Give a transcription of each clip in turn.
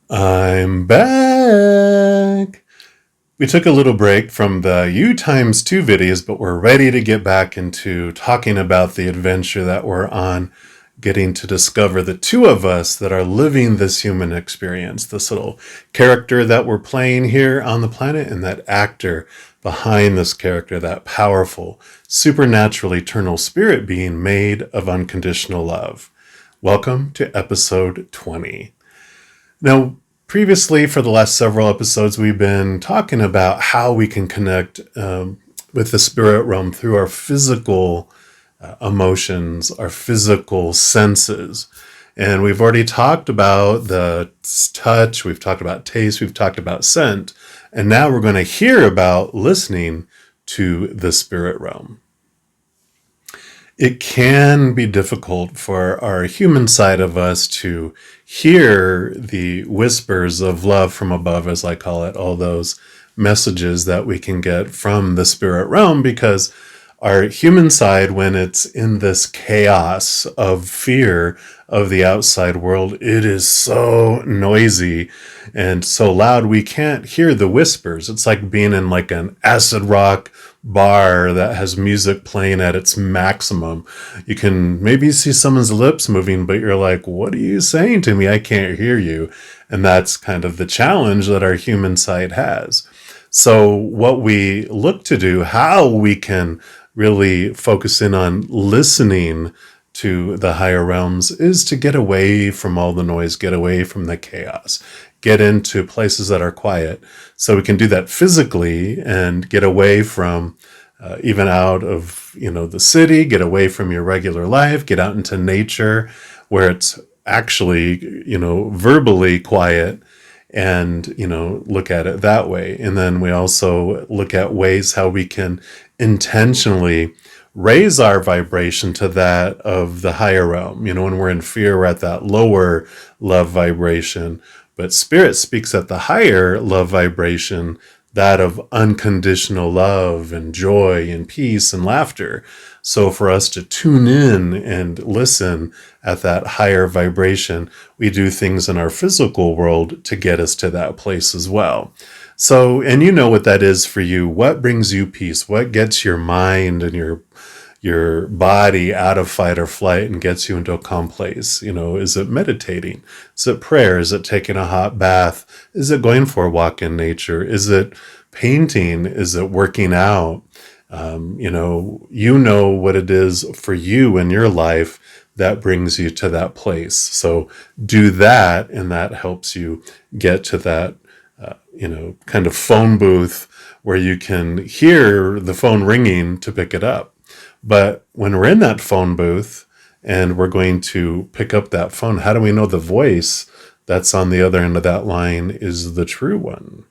I'm back. We took a little break from the YOUx2 videos, but we're ready to get back into talking about the adventure that we're on, getting to discover the two of us that are living this human experience, this little character that we're playing here on the planet, and that actor behind this character, that powerful, supernatural, eternal spirit being made of unconditional love. Welcome to episode 20. Now, previously, for the last several episodes, we've been talking about how we can connect with the spirit realm through our physical emotions, our physical senses. And we've already talked about the touch, we've talked about taste, we've talked about scent, and now we're going to hear about listening to the spirit realm. It can be difficult for our human side of us to hear the whispers of love from above, as I call it, all those messages that we can get from the spirit realm, because our human side, when it's in this chaos of fear of the outside world, it is so noisy and so loud we can't hear the whispers. It's like being in like an acid rock bar that has music playing at its maximum. You can maybe see someone's lips moving, but you're like, what are you saying to me? I can't hear you. And that's kind of the challenge that our human side has. So what we look to do, how we can really focus in on listening to the higher realms, is to get away from all the noise, get away from the chaos, get into places that are quiet. So we can do that physically and get away from even out of, the city, get away from your regular life, get out into nature where it's actually, verbally quiet, and, look at it that way. And then we also look at ways how we can intentionally raise our vibration to that of the higher realm. When we're in fear, we're at that lower love vibration, but spirit speaks at the higher love vibration, that of unconditional love and joy and peace and laughter. So for us to tune in and listen at that higher vibration, we do things in our physical world to get us to that place as well. So, and you know what that is for you. What brings you peace? What gets your mind and your body out of fight or flight and gets you into a calm place? Is it meditating? Is it prayer? Is it taking a hot bath? Is it going for a walk in nature? Is it painting? Is it working out? You know what it is for you in your life that brings you to that place. So do that, and that helps you get to that, kind of phone booth where you can hear the phone ringing to pick it up. But when we're in that phone booth and we're going to pick up that phone, how do we know the voice that's on the other end of that line is the true one?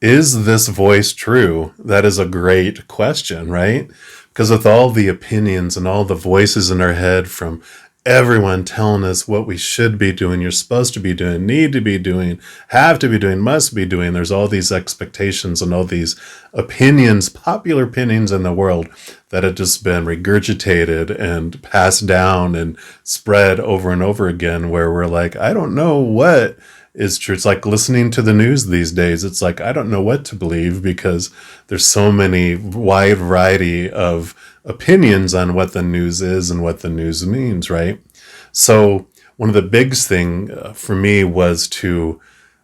Is this voice true? That is a great question, right? Because with all the opinions and all the voices in our head from everyone telling us what we should be doing, you're supposed to be doing, need to be doing, have to be doing, must be doing, there's all these expectations and all these opinions, popular opinions in the world that have just been regurgitated and passed down and spread over and over again, where we're like, I don't know what is true. It's like listening to the news these days. It's like, I don't know what to believe, because there's so many wide variety of opinions on what the news is and what the news means, right? So one of the biggest thing for me was to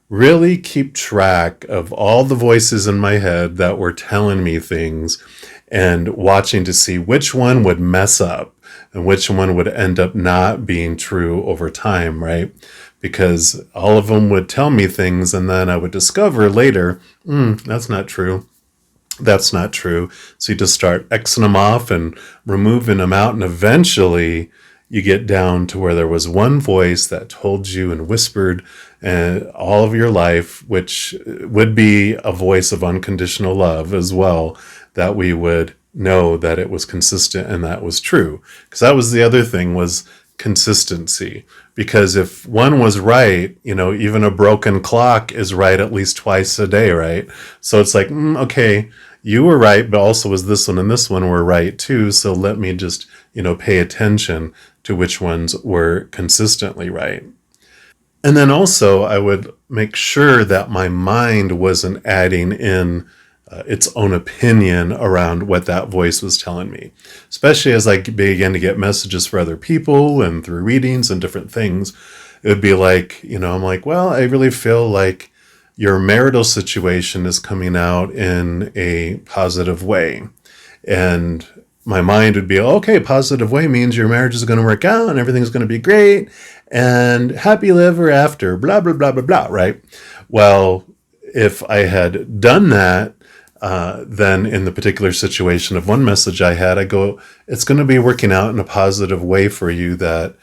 really keep track of all the voices in my head that were telling me things, and watching to see which one would mess up and which one would end up not being true over time, right? Because all of them would tell me things, and then I would discover later, that's not true. That's not true. So you just start Xing them off and removing them out, and eventually you get down to where there was one voice that told you and whispered all of your life, which would be a voice of unconditional love as well, that we would know that it was consistent and that was true. Because that was the other thing, was consistency. Because if one was right, even a broken clock is right at least twice a day, right? So it's like, okay, you were right, but also was this one and this one were right too. So let me just, pay attention to which ones were consistently right. And then also, I would make sure that my mind wasn't adding in its own opinion around what that voice was telling me, especially as I began to get messages for other people and through readings and different things. It would be like, I'm like, well, I really feel like your marital situation is coming out in a positive way. And my mind would be, okay, positive way means your marriage is going to work out and everything's going to be great and happy ever after, blah, blah, blah, blah, blah, right? Well, if I had done that, then in the particular situation of one message I had, I go, it's going to be working out in a positive way for you that,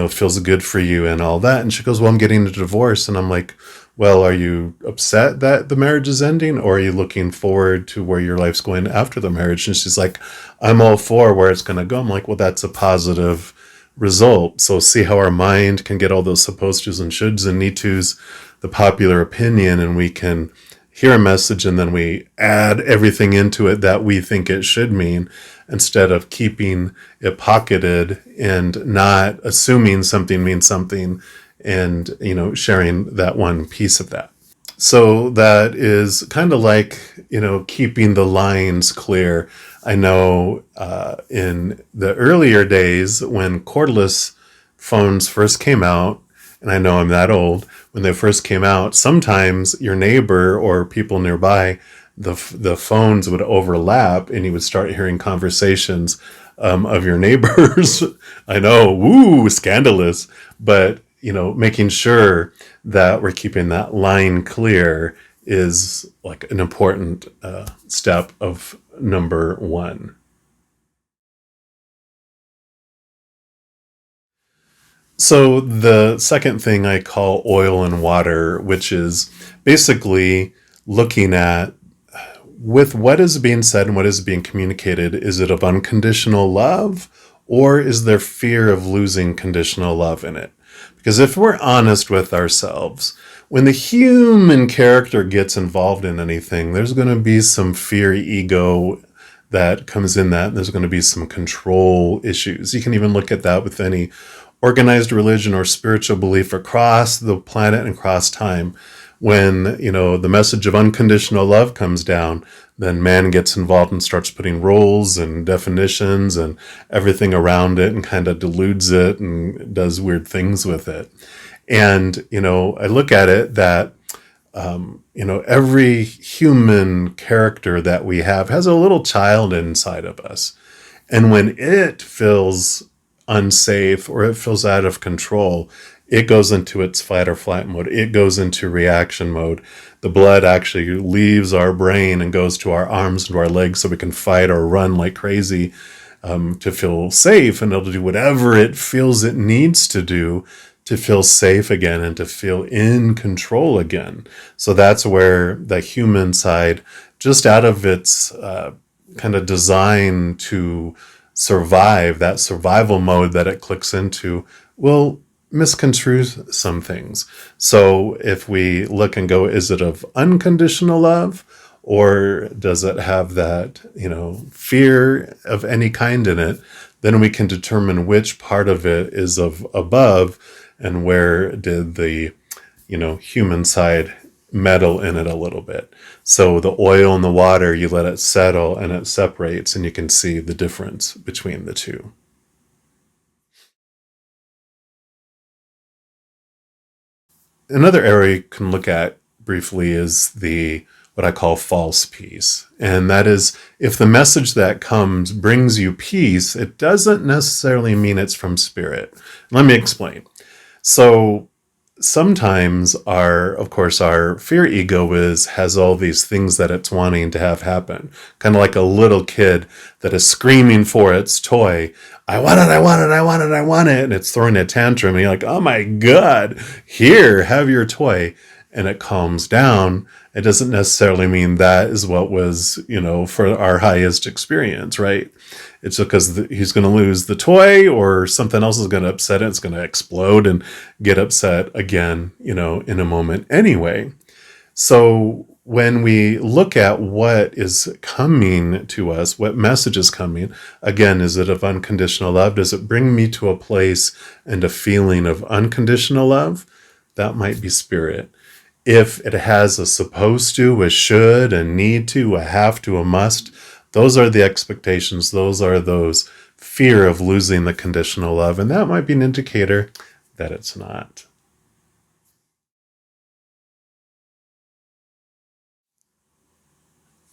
feels good for you and all that. And she goes, well, I'm getting a divorce. And I'm like, well, are you upset that the marriage is ending, or are you looking forward to where your life's going after the marriage? And she's like, I'm all for where it's going to go. I'm like, well, that's a positive result. So see how our mind can get all those supposed tos and shoulds and need tos, the popular opinion, and we can hear a message and then we add everything into it that we think it should mean, instead of keeping it pocketed and not assuming something means something and, sharing that one piece of that. So that is kind of like, keeping the lines clear. I know in the earlier days when cordless phones first came out, and I know I'm that old, when they first came out, sometimes your neighbor or people nearby, the phones would overlap and you would start hearing conversations of your neighbors. I know, woo, scandalous. But, making sure that we're keeping that line clear is like an important step of number one. So the second thing I call oil and water, which is basically looking at, with what is being said and what is being communicated, is it of unconditional love, or is there fear of losing conditional love in it? Because if we're honest with ourselves, when the human character gets involved in anything, there's going to be some fear, ego that comes in that. There's going to be some control issues. You can even look at that with any organized religion or spiritual belief across the planet and across time. When, the message of unconditional love comes down, then man gets involved and starts putting rules and definitions and everything around it and kind of deludes it and does weird things with it. And, I look at it that, every human character that we have has a little child inside of us. And when it feels unsafe or it feels out of control, it goes into its fight or flight mode. It goes into reaction mode. The blood actually leaves our brain and goes to our arms and to our legs so we can fight or run like crazy to feel safe. And it'll do whatever it feels it needs to do to feel safe again and to feel in control again. So that's where the human side, just out of its kind of design to survive, that survival mode that it clicks into, will misconstrue some things. So if we look and go, is it of unconditional love, or does it have that, fear of any kind in it? Then we can determine which part of it is of above and where did the, human side meddle in it a little bit. So the oil and the water, you let it settle and it separates, and you can see the difference between the two. Another area you can look at briefly is the what I call false peace. And that is, if the message that comes brings you peace, it doesn't necessarily mean it's from spirit. Let me explain. So sometimes our fear ego has all these things that it's wanting to have happen, kind of like a little kid that is screaming for its toy. I want it, I want it, I want it, I want it. And it's throwing a tantrum and you're like, oh my God, here, have your toy. And it calms down. It doesn't necessarily mean that is what was, for our highest experience, right? It's because he's going to lose the toy or something else is going to upset it. It's going to explode and get upset again, in a moment anyway. So when we look at what is coming to us, what message is coming, again, is it of unconditional love? Does it bring me to a place and a feeling of unconditional love? That might be spirit. If it has a supposed to, a should, a need to, a have to, a must, those are the expectations. Those are those fear of losing the conditional love. And that might be an indicator that it's not.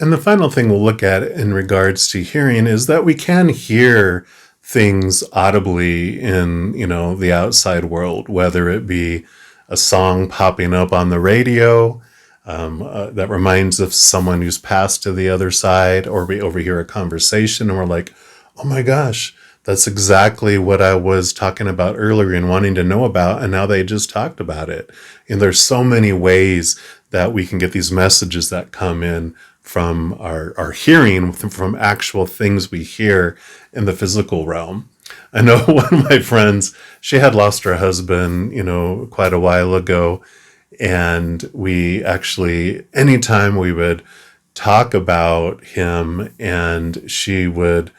And the final thing we'll look at in regards to hearing is that we can hear things audibly in, the outside world, whether it be a song popping up on the radio that reminds us of someone who's passed to the other side, or we overhear a conversation and we're like, oh my gosh, that's exactly what I was talking about earlier and wanting to know about, and now they just talked about it. And there's so many ways that we can get these messages that come in from our hearing, from actual things we hear in the physical realm. I know one of my friends, she had lost her husband, quite a while ago. And we actually, anytime we would talk about him and she would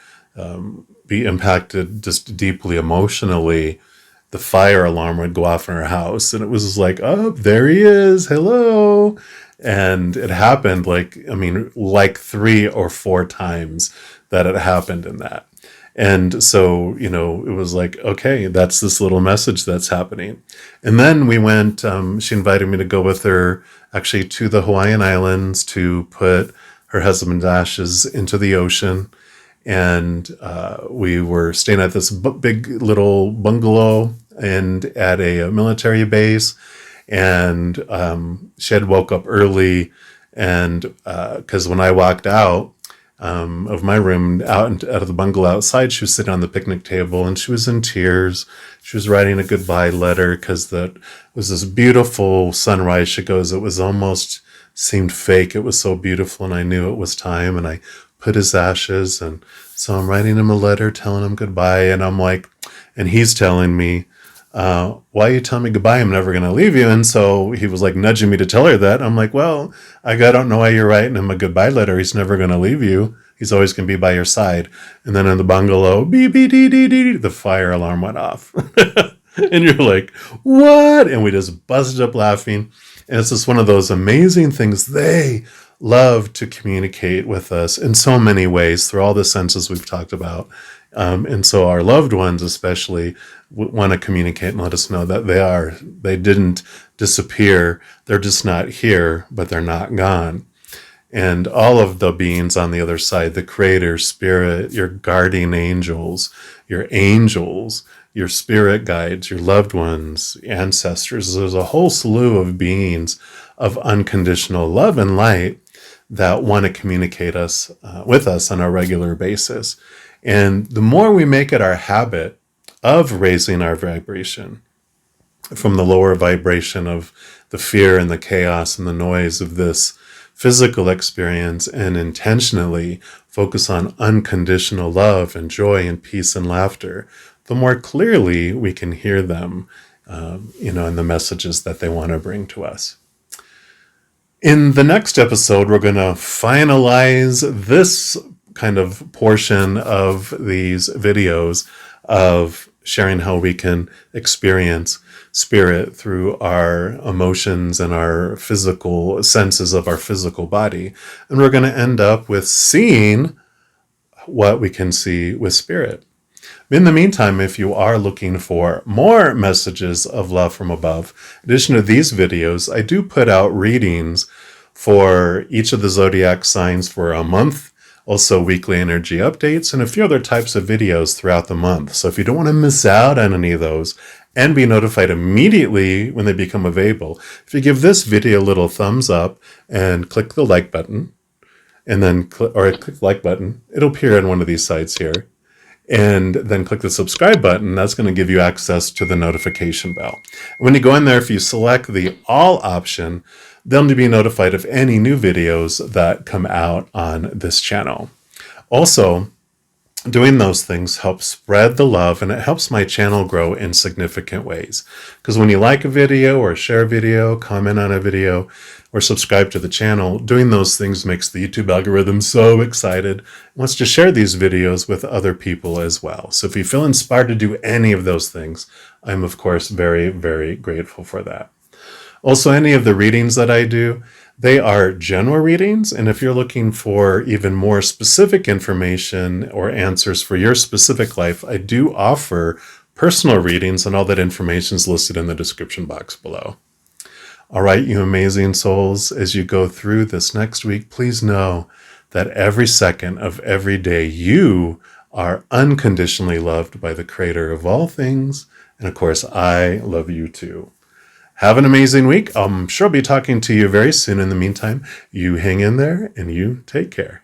be impacted just deeply emotionally, the fire alarm would go off in her house. And it was like, oh, there he is. Hello. And it happened like 3 or 4 times that it happened in that. And so, it was like, okay, that's this little message that's happening. And then we went, she invited me to go with her actually to the Hawaiian Islands to put her husband's ashes into the ocean. And we were staying at this big little bungalow and at a military base. And she had woke up early, and because when I walked out of my room, out of the bungalow outside, she was sitting on the picnic table and she was in tears. She was writing a goodbye letter because that was this beautiful sunrise. She goes, it was almost seemed fake. It was so beautiful, and I knew it was time. And I put his ashes, and so I'm writing him a letter telling him goodbye. And I'm like, and he's telling me, why are you telling me goodbye? I'm never going to leave you. And so he was like nudging me to tell her that. I'm like, well, I don't know why you're writing him a goodbye letter. He's never going to leave you. He's always going to be by your side. And then in the bungalow, beep, beep, dee, dee, dee, the fire alarm went off. And you're like, what? And we just busted up laughing. And it's just one of those amazing things. They love to communicate with us in so many ways through all the senses we've talked about. And so our loved ones especially want to communicate and let us know that they didn't disappear. They're just not here, but they're not gone. And all of the beings on the other side, the creator, spirit, your guardian angels, your spirit guides, your loved ones, ancestors, there's a whole slew of beings of unconditional love and light that want to communicate with us on a regular basis. And the more we make it our habit of raising our vibration from the lower vibration of the fear and the chaos and the noise of this physical experience, and intentionally focus on unconditional love and joy and peace and laughter, the more clearly we can hear them, in the messages that they want to bring to us. In the next episode, we're going to finalize this kind of portion of these videos of sharing how we can experience spirit through our emotions and our physical senses of our physical body. And we're going to end up with seeing what we can see with spirit. In the meantime, if you are looking for more messages of love from above, in addition to these videos, I do put out readings for each of the zodiac signs for a month, also weekly energy updates, and a few other types of videos throughout the month. So if you don't want to miss out on any of those and be notified immediately when they become available, if you give this video a little thumbs up and click the like button, and then click the like button, it'll appear on one of these sites here. And then click the subscribe button. That's going to give you access to the notification bell. When you go in there, if you select the all option, they'll be notified of any new videos that come out on this channel. Also, doing those things helps spread the love, and it helps my channel grow in significant ways. Because when you like a video or share a video, comment on a video, or subscribe to the channel. Doing those things makes the YouTube algorithm so excited. It wants to share these videos with other people as well. So if you feel inspired to do any of those things, I'm of course very, very grateful for that. Also, any of the readings that I do, they are general readings. And if you're looking for even more specific information or answers for your specific life, I do offer personal readings, and all that information is listed in the description box below. All right, you amazing souls, as you go through this next week, please know that every second of every day you are unconditionally loved by the Creator of all things. And of course, I love you too. Have an amazing week. I'm sure I'll be talking to you very soon. In the meantime, you hang in there and you take care.